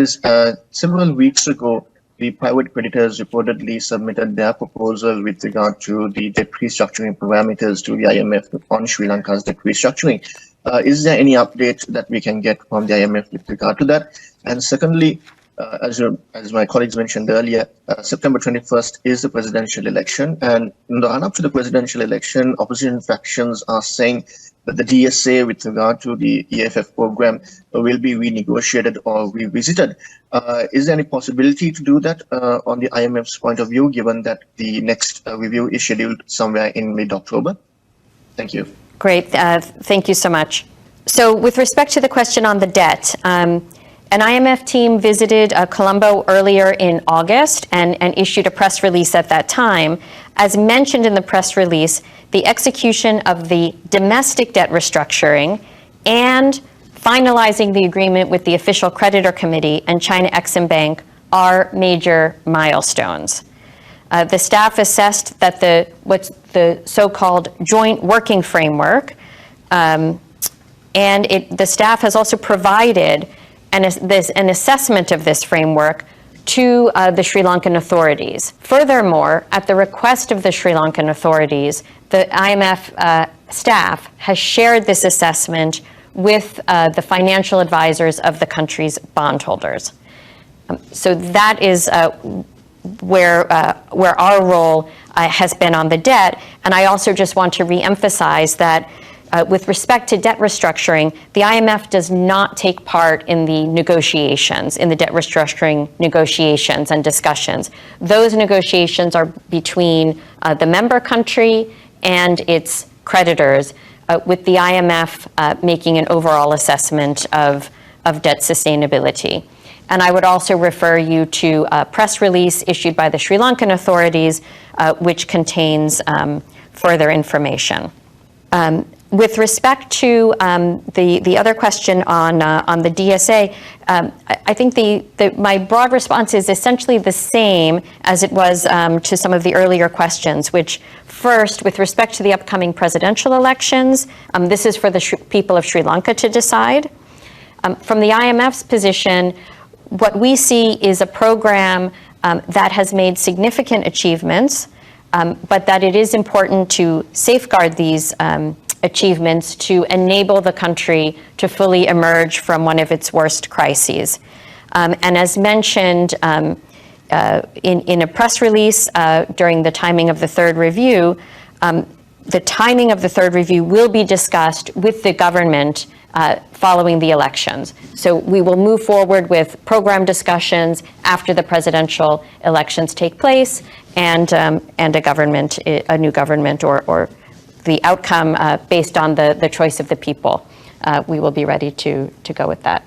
is several weeks ago, the private creditors reportedly submitted their proposal with regard to the debt restructuring parameters to the IMF on Sri Lanka's debt restructuring. Is there any update that we can get from the IMF with regard to that? And secondly, as my colleagues mentioned earlier, September 21st is the presidential election. And in the run-up to the presidential election, opposition factions are saying that the DSA with regard to the EFF program will be renegotiated or revisited. Is there any possibility to do that on the IMF's point of view, given that the next review is scheduled somewhere in mid-October? Thank you. Great. Thank you so much. So with respect to the question on the debt, an IMF team visited Colombo earlier in August and issued a press release at that time. As mentioned in the press release, the execution of the domestic debt restructuring and finalizing the agreement with the Official Creditor Committee and China Exim Bank are major milestones. The staff assessed that what's the so-called joint working framework, and the staff has also provided an assessment of this framework to the Sri Lankan authorities. Furthermore, at the request of the Sri Lankan authorities, the IMF staff has shared this assessment with the financial advisors of the country's bondholders. So that is where our role has been on the debt. And I also just want to reemphasize that with respect to debt restructuring, the IMF does not take part in the negotiations, in the debt restructuring negotiations and discussions. Those negotiations are between the member country and its creditors, with the IMF making an overall assessment of debt sustainability. And I would also refer you to a press release issued by the Sri Lankan authorities, which contains further information. With respect to the other question on the DSA, I think my broad response is essentially the same as it was to some of the earlier questions, which first, with respect to the upcoming presidential elections, this is for the people of Sri Lanka to decide. From the IMF's position, what we see is a program that has made significant achievements, but that it is important to safeguard these achievements to enable the country to fully emerge from one of its worst crises. And as mentioned in a press release during the timing of the third review, the timing of the third review will be discussed with the government following the elections. So we will move forward with program discussions after the presidential elections take place and a new government or the outcome based on the choice of the people. We will be ready to go with that.